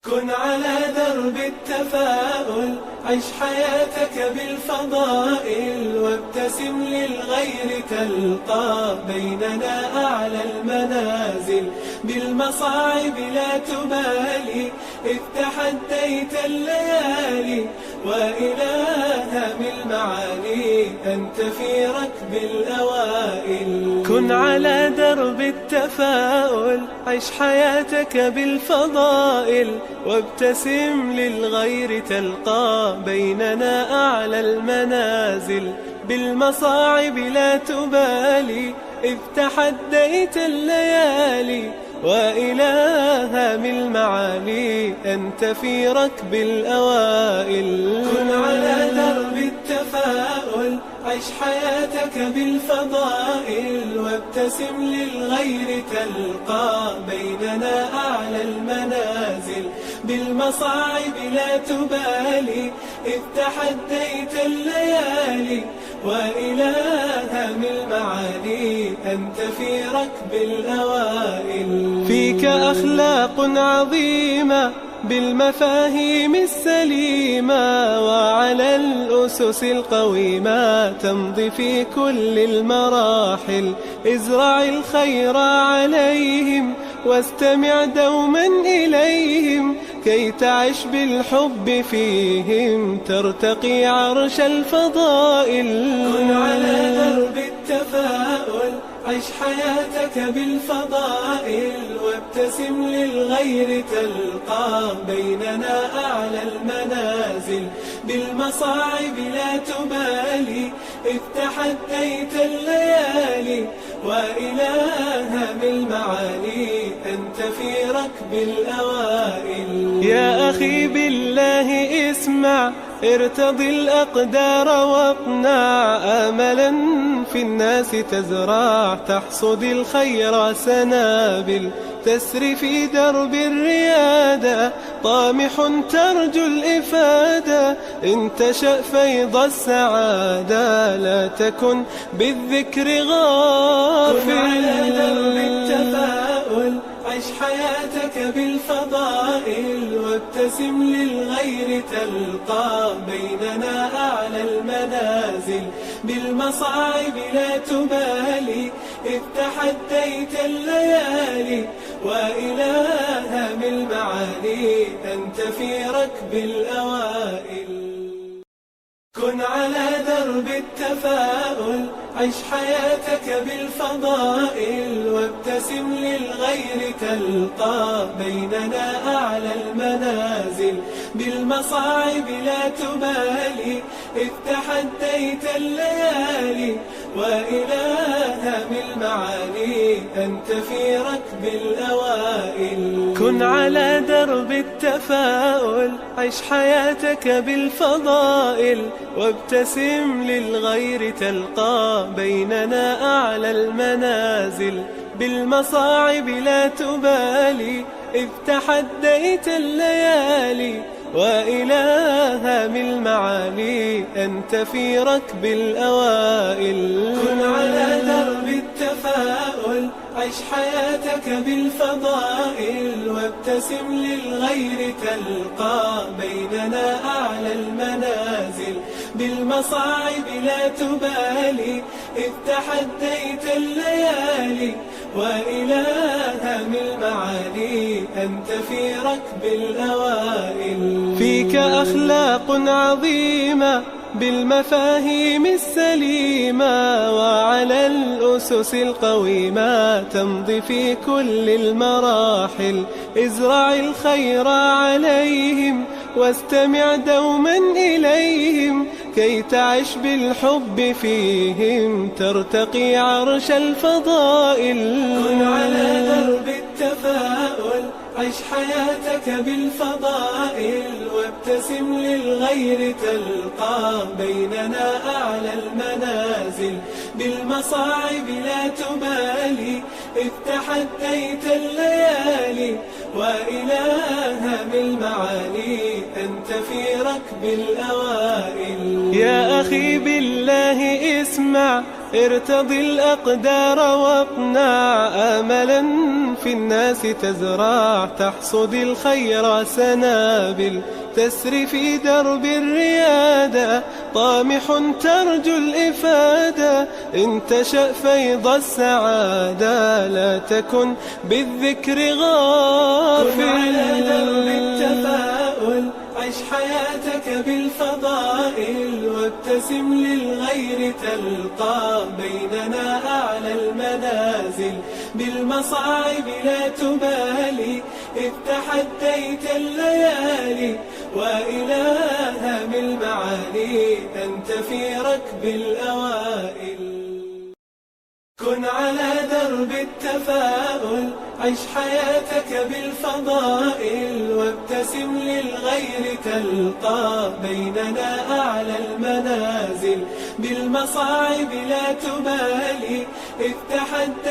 كن على درب التفاؤل، عش حياتك بالفضائل، وابتسم للغير تلقى بيننا أعلى المنازل. بالمصاعب لا تبالي، إذ تحديت الليالي، وإلى هم المعالي أنت في ركب الأوائل. كن على درب التفاؤل، عش حياتك بالفضائل، وابتسم للغير تلقى بيننا أعلى المنازل. بالمصاعب لا تبالي، إذ تحديت الليالي، وإلى هم المعالي أنت في ركب الأوائل. كن على درب التفاؤل، عش حياتك بالفضائل، وابتسم للغير تلقى بيننا أعلى المنازل. بالمصاعب لا تبالي، إذ تحديت الليالي، وإلى هم المعالي أنت في ركب الأوائل. فيك أخلاق عظيمة بالمفاهيم السليمة، وعلى الأسس القويمة تمضي في كل المراحل. ازرع الخير عليهم، واستمع دوما إليهم، كي تعش بالحب فيهم ترتقي عرش الفضائل. كن على درب التفاؤل، عش حياتك بالفضائل، وابتسم للغير تلقى بيننا أعلى المنازل. بالمصاعب لا تبالي، إذ تحديت الليالي، وإلى هم المعالي أنت في ركب الأوائل. يا أخي بالله اسمع، ارتضي الأقدار واقنع، آملا في الناس تزرع، تحصد الخير سنابل. تسري في درب الريادة، طامح ترجو الإفادة، إن تشأ فيض السعادة، لا تكن بالذكر غافل. كن على درب التفاؤل، عش حياتك بالفضائل، وابتسم للغير تلقى بيننا أعلى المنازل. بالمصاعب لا تبالي، إذ تحديت الليالي، وإلى هم المعالي أنت في ركب الأوائل. كن على درب التفاؤل، عش حياتك بالفضائل، وابتسم للغير تلقى بيننا أعلى المنازل. بالمصاعب لا تبالي، إذ تحديت الليالي، وإلى هم المعالي أنت في ركب الأوائل. كن على درب التفاؤل، عش حياتك بالفضائل، وابتسم للغير تلقى بيننا أعلى المنازل. بالمصاعب لا تبالي، إذ تحديت الليالي، وإلى هم المعالي أنت في ركب الأوائل. كن على درب التفاؤل، عش حياتك بالفضائل، وابتسم للغير تلقى بيننا أعلى المنازل. بالمصاعب لا تبالي، إذ تحديت الليالي، وإلى هم المعالي أنت في ركب الأوائل. فيك أخلاق عظيمة بالمفاهيم السليمة، وعلى الأسس القويمة تمضي في كل المراحل. ازرع الخير عليهم، واستمع دوما إليهم، كي تعش بالحب فيهم ترتقي عرش الفضائل. كن على درب التفاؤل، عش حياتك بالفضائل، وابتسم للغير تلقى بيننا أعلى المنازل. بالمصاعب لا تبالي، إذ تحديت الليالي وإلهها بالمعالي، أنت في ركب الأوائل. يا أخي بالله اسمع، ارتضي الأقدار واقنع، آملا في الناس تزرع، تحصد الخير سنابل، تسري في درب الريادة، طامح ترجو الإفادة، إن تشأ فيض السعادة، لا تكن بالذكر غافل. كن على درب التفاؤل، عش حياتك بالفضائل، وابتسم للغير تلقى، بيننا أعلى المنازل، بالمصاعب لا تبالي، إذ تحديت الليالي وإلهها بالمعالي، أنت في ركب الأوائل. كن على درب التفاؤل، عش حياتك بالفضائل، وابتسم للغير تلقى، بيننا أعلى المنازل، بالمصاعب لا تبالي، إذ تحديت